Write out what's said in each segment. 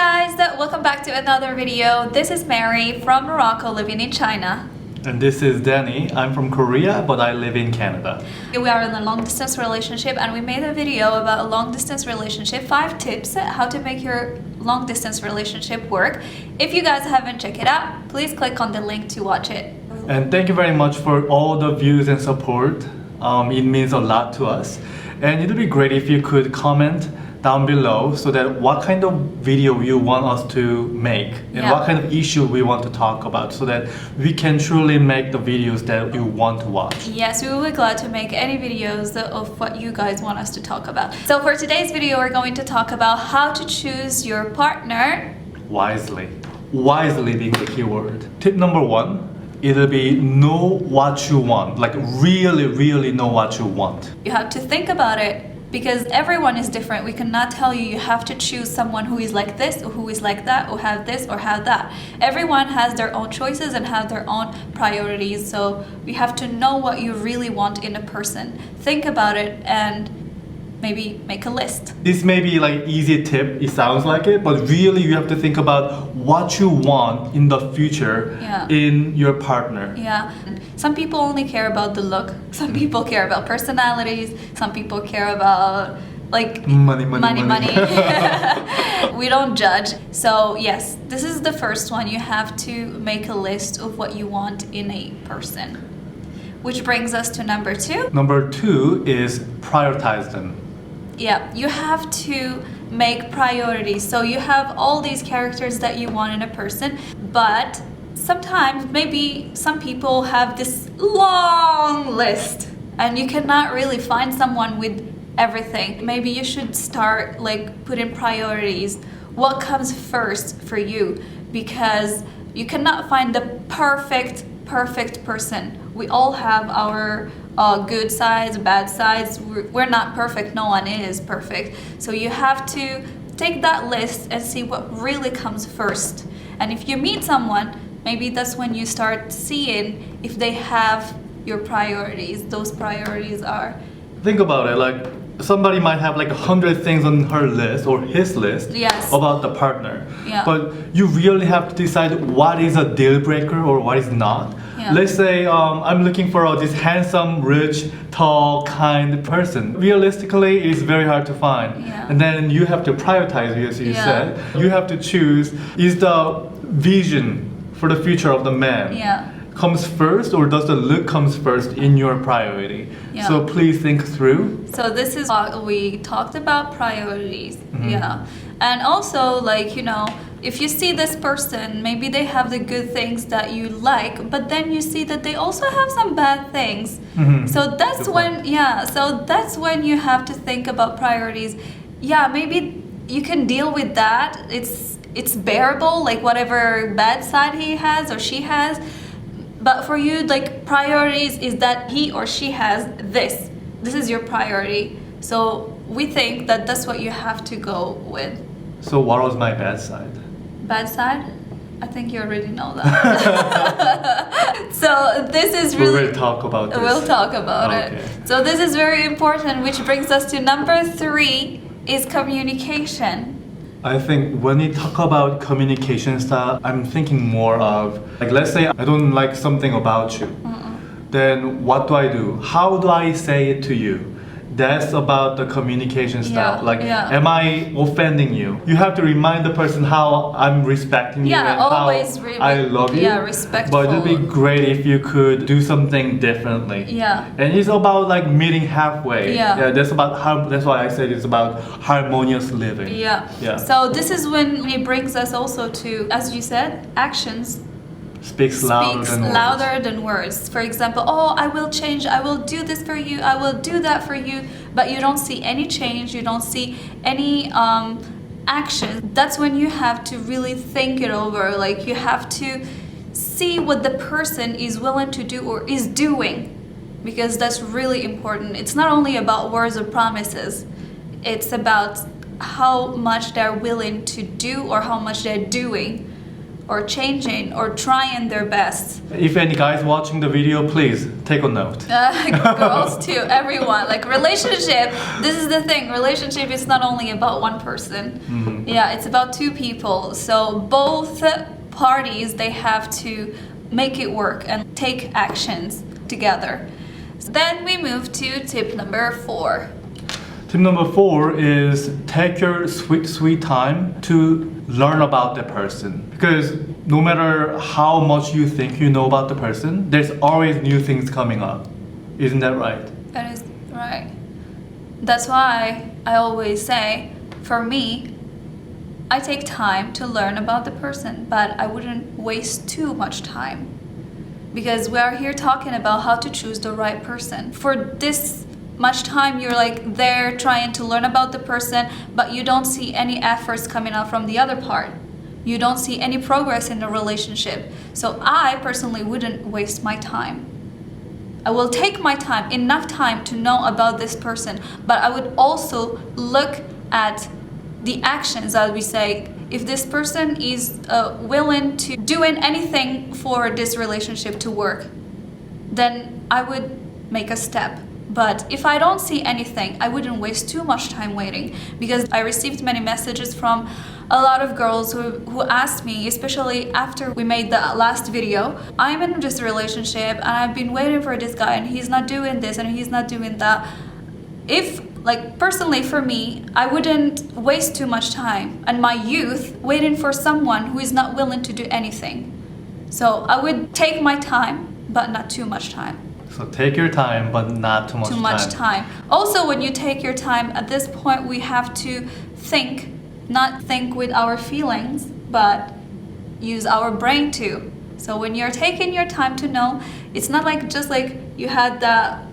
guys, welcome back to another video. This is Mary from Morocco living in China. And this is Danny. I'm from Korea, but I live in Canada. We are in a long distance relationship and we made a video about a long distance relationship, 5 tips how to make your long distance relationship work. If you guys haven't checked it out, please click on the link to watch it. And thank you very much for all the views and support. It means a lot to us. And it would be great if you could comment down below so that what kind of video you want us to make and what kind of issue we want to talk about so that we can truly make the videos that you want to watch. Yes, we will be glad to make any videos of what you guys want us to talk about. So for today's video, we're going to talk about how to choose your partner Wisely. Wisely being the key word. Tip number 1, it'll be know what you want. Like really know what you want. You have to think about it. Because everyone is different. We cannot tell you have to choose someone who is like this or who is like that or have this or have that. Everyone has their own choices and have their own priorities. So we have to know what you really want in a person. Think about it and maybe make a list. This may be like easy tip, it sounds like it, but really you have to think about what you want in the future in your partner. Yeah. Some people only care about the look. Some people care about personalities. Some people care about like money. We don't judge. So yes, this is the first one. You have to make a list of what you want in a person. Which brings us to number 2. Number 2 is prioritize them. Yeah, you have to make priorities. So you have all these characters that you want in a person, but sometimes maybe some people have this long list and you cannot really find someone with everything. Maybe you should start like putting priorities. What comes first for you? Because you cannot find the perfect person. We all have our good sides, bad sides. We're not perfect. No one is perfect. So you have to take that list and see what really comes first. And if you meet someone, maybe that's when you start seeing if they have your priorities. Those priorities are. Think about it, like somebody might have like 100 things on her list or his list about the partner. Yeah. But you really have to decide what is a deal breaker or what is not. Yeah. Let's say I'm looking for this handsome, rich, tall, kind person. Realistically, it's very hard to find. Yeah. And then you have to prioritize, as you said. You have to choose, is the vision for the future of the man comes first, or does the look comes first in your priority? So please think through. So this is what we talked about, priorities. And also, like, you know, if you see this person, maybe they have the good things that you like, but then you see that they also have some bad things. So that's when you have to think about priorities. Maybe you can deal with that. It's bearable, like whatever bad side he has or she has. But for you, like, priorities is that he or she has this. This is your priority. So we think that that's what you have to go with. So what was my bad side? Bad side? I think you already know that. So this is really... We'll talk about this. We'll talk about it. So this is very important, which brings us to number 3 is communication. I think when you talk about communication style, I'm thinking more of, like, let's say I don't like something about you. Then what do? How do I say it to you? That's about the communication style. Am I offending you? You have to remind the person how I'm respecting you and how I love you. Respectful. But it'd be great if you could do something differently. And it's about like meeting halfway. That's why I said it's about harmonious living. So this is when it brings us also to, as you said, actions. Speaks louder than words. For example, I will change, I will do this for you, I will do that for you, but you don't see any change, you don't see any action. That's when you have to really think it over. Like, you have to see what the person is willing to do or is doing, because that's really important. It's not only about words or promises, it's about how much they're willing to do or how much they're doing or changing or trying their best. If any guys watching the video, please take a note. Girls too, everyone. Like relationship, this is the thing. Relationship is not only about one person. Yeah, it's about two people. So both parties, they have to make it work and take actions together. So then we move to tip number 4. Tip number 4 is take your sweet time to learn about the person. Because no matter how much you think you know about the person, there's always new things coming up. Isn't that right? That is right. That's why I always say, for me, I take time to learn about the person, but I wouldn't waste too much time. Because we are here talking about how to choose the right person. For this much time, you're like there trying to learn about the person, but you don't see any efforts coming out from the other part. You don't see any progress in the relationship. So I personally wouldn't waste my time. I will take my time, enough time to know about this person, but I would also look at the actions, as we say. If this person is willing to doing anything for this relationship to work, then I would make a step. But if I don't see anything, I wouldn't waste too much time waiting, because I received many messages from a lot of girls who asked me, especially after we made the last video, I'm in this relationship and I've been waiting for this guy and he's not doing this and he's not doing that. If, like, personally for me, I wouldn't waste too much time and my youth waiting for someone who is not willing to do anything. So I would take my time, but not too much time. So take your time, but not too much time. Also, when you take your time, at this point we have to think, not think with our feelings, but use our brain too. So when you're taking your time to know, it's not like just like you had that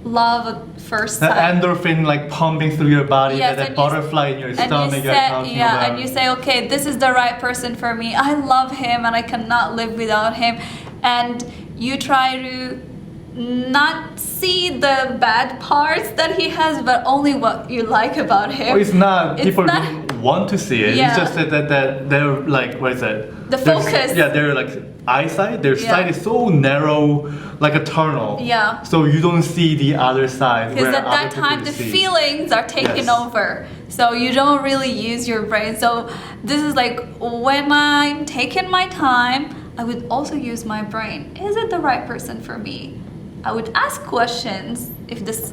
love at first sight. The endorphin like pumping through your body, yes, that butterfly in your stomach you're talking about. And you say, okay, this is the right person for me. I love him and I cannot live without him. And you try to not see the bad parts that he has, but only what you like about him. Well, it's not, people don't want to see it. Yeah. It's just that they're like, what is it? The focus. Yeah, they're like eyesight, their sight is so narrow, like a tunnel. Yeah. So you don't see the other side. Because at that time, the feelings are taking over. So you don't really use your brain. So this is like, when I'm taking my time, I would also use my brain. Is it the right person for me? I would ask questions if this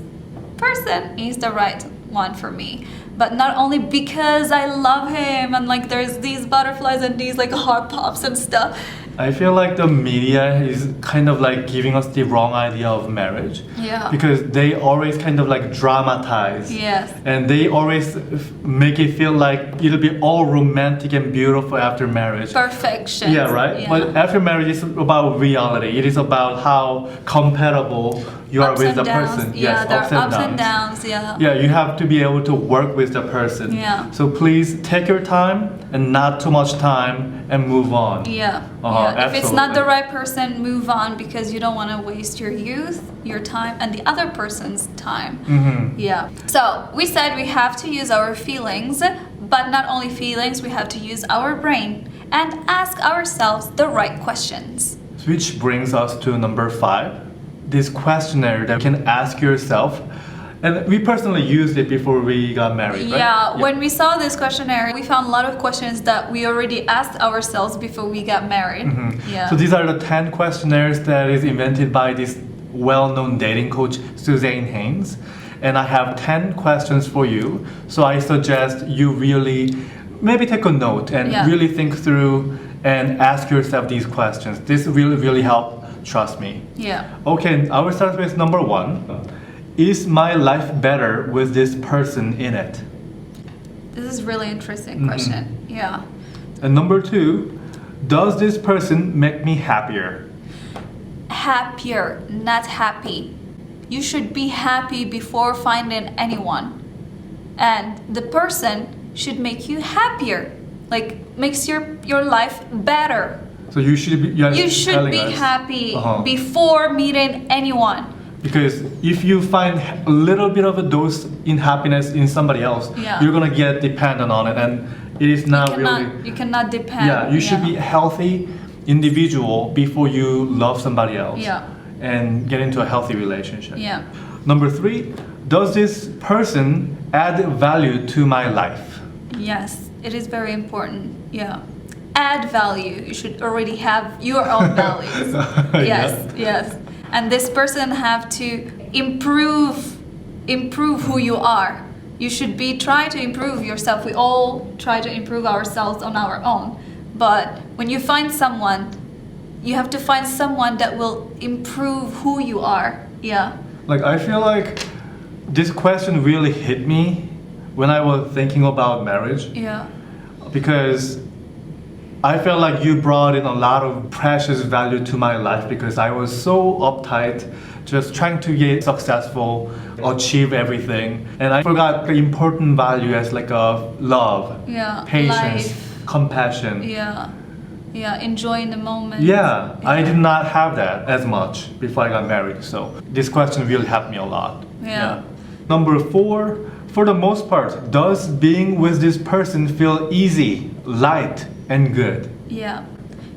person is the right one for me, but not only because I love him and like there's these butterflies and these like heart pops and stuff. I feel like the media is kind of like giving us the wrong idea of marriage. Yeah. Because they always kind of like dramatize. Yes. And they always make it feel like it'll be all romantic and beautiful after marriage. Perfection. Yeah, right? Yeah. But after marriage is about reality. It is about how compatible you are with the person. Yeah, there are ups and downs. Yeah. Yeah, you have to be able to work with the person. Yeah. So please take your time and not too much time and move on. Yeah. If it's not the right person, move on, because you don't want to waste your youth, your time, and the other person's time. Mm-hmm. Yeah. So we said we have to use our feelings, but not only feelings, we have to use our brain and ask ourselves the right questions. Which brings us to number 5. This questionnaire that you can ask yourself. And we personally used it before we got married, right? Yeah, when we saw this questionnaire, we found a lot of questions that we already asked ourselves before we got married. Mm-hmm. Yeah. So these are the 10 questionnaires that is invented by this well-known dating coach, Suzanne Haynes. And I have 10 questions for you. So I suggest you really maybe take a note and really think through and ask yourself these questions. This will really help, trust me. Yeah. Okay, I will start with number 1. Is my life better with this person in it? This is really interesting question. Yeah. And number 2, does this person make me happier? Happier, not happy. You should be happy before finding anyone. And the person should make you happier. Like, makes your life better. So you should be happy before meeting anyone. Because if you find a little bit of a dose in happiness in somebody else, you're gonna get dependent on it, and It is not really. You cannot depend. Yeah, you should be a healthy individual before you love somebody else. Yeah. And get into a healthy relationship. Yeah. Number 3, does this person add value to my life? Yes, it is very important. Yeah. Add value. You should already have your own values. Yes, yes. And this person have to improve who you are. You should try to improve yourself. We all try to improve ourselves on our own. But when you find someone, you have to find someone that will improve who you are. Yeah. Like, I feel like this question really hit me when I was thinking about marriage. Yeah. Because I felt like you brought in a lot of precious value to my life because I was so uptight, just trying to get successful, achieve everything. And I forgot the important value as like a love, Yeah. patience, Life. compassion. Yeah. Yeah. Enjoying the moment. Yeah, I did not have that as much before I got married. So this question really helped me a lot. Yeah. Number 4, for the most part, does being with this person feel easy, light, and good? Yeah.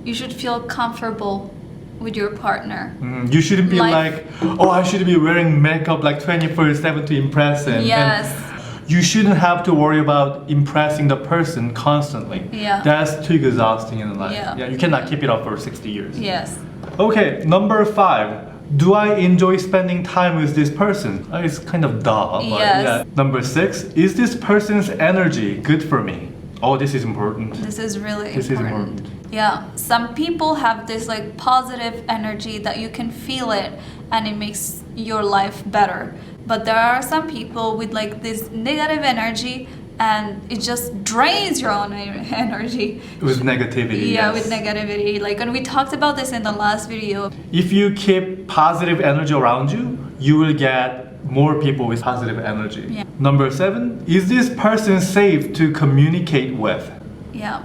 You should feel comfortable with your partner. You shouldn't be like, oh, I should be wearing makeup like 24/7 to impress him. Yes. And you shouldn't have to worry about impressing the person constantly. Yeah. That's too exhausting in life. Yeah. You cannot keep it up for 60 years. Yes. Okay, number 5. Do I enjoy spending time with this person? It's kind of duh, but Yes. yeah. Number 6. Is this person's energy good for me? Oh, this is important. This is really This is important. important. Yeah. Some people have this like positive energy that you can feel it and it makes your life better. But there are some people with like this negative energy and it just drains your own energy. With negativity. Yeah, yes. with negativity. Like, and we talked about this in the last video. If you keep positive energy around you, you will get more people with positive energy. Yeah. Number 7, is this person safe to communicate with? Yeah.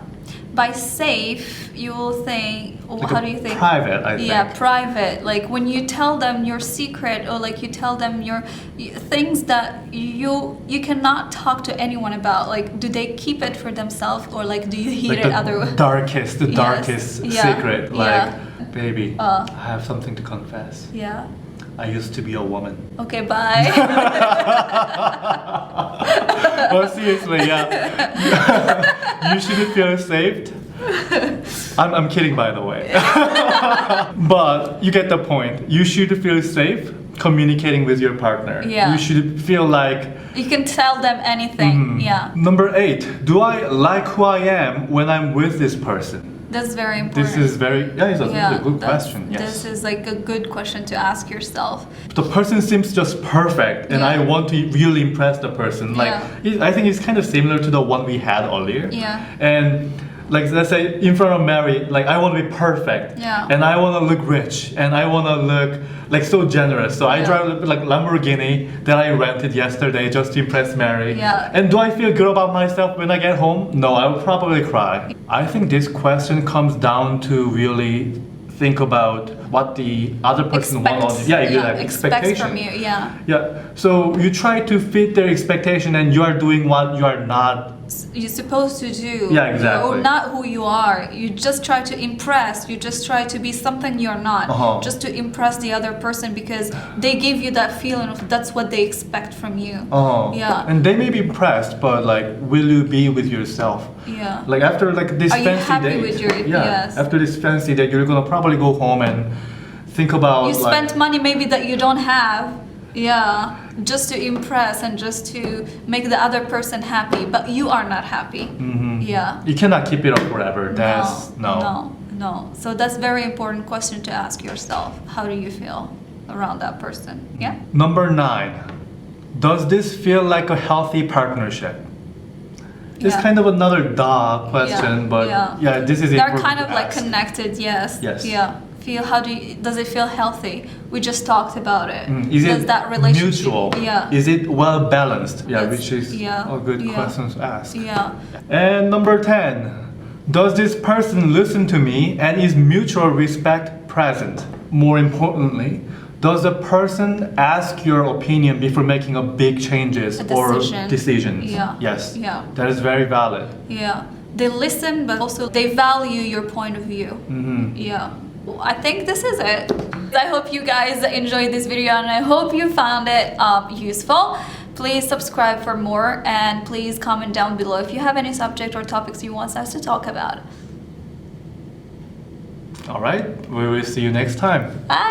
By safe, you will think, Like how do you think? Private, I think. Yeah, private. Like when you tell them your secret or like you tell them your things that you cannot talk to anyone about. Like, do they keep it for themselves or like do you hear Like it the otherwise? darkest Yes. Yeah. secret. Like, Yeah. baby, I have something to confess. Yeah. I used to be a woman. Okay, bye. Well, seriously, yeah. You shouldn't feel safe. I'm kidding, by the way. But you get the point. You should feel safe communicating with your partner. Yeah. You should feel like... You can tell them anything. Yeah. Number 8, do I like who I am when I'm with this person? That's very important. This is very... Yeah, it's a good question. Yes. This is like a good question to ask yourself. The person seems just perfect and Yeah. I want to really impress the person. Like, I think it's kind of similar to the one we had earlier. Yeah. And like, let's say in front of Mary, like I want to be perfect. Yeah. And I want to look rich and I want to look like so generous. So I Yeah. drive like Lamborghini that I rented yesterday just to impress Mary. Yeah. And do I feel good about myself when I get home? No, I will probably cry. I think this question comes down to really think about what the other person wants. Yeah, exactly. Expects from you. Yeah. Yeah. So you try to fit their expectation and you are doing what you are not. You're supposed to do. Yeah, exactly. Or not who you are. You just try to impress. You just try to be something you're not. Just to impress the other person because they give you that feeling of that's what they expect from you. Yeah. And they may be impressed, but like, will you be with yourself? Yeah. Like after like this Are you fancy happy date. with your- yes. After this fancy date, you're gonna probably go home and think about. You spent money maybe that you don't have. Yeah, just to impress and just to make the other person happy, but you are not happy. Yeah. You cannot keep it up forever. That's No. So that's very important question to ask yourself. How do you feel around that person? Yeah. Number 9, does this feel like a healthy partnership? It's Yeah. kind of another duh question, but yeah, this is They're important kind of to like ask. connected. Yes. Yes. Yeah. Does it feel healthy? We just talked about it. Is Does it that relationship? mutual? Yeah. Is it well balanced? Yeah, That's- which is a good question to ask. Yeah. And number 10, does this person listen to me and is mutual respect present? More importantly, Does a person ask your opinion before making a big changes or decisions? Yeah. Yes. Yeah. That is very valid. Yeah. They listen, but also they value your point of view. Yeah. I think this is it. I hope you guys enjoyed this video and I hope you found it useful. Please subscribe for more and please comment down below if you have any subject or topics you want us to talk about. All right. We will see you next time. Bye.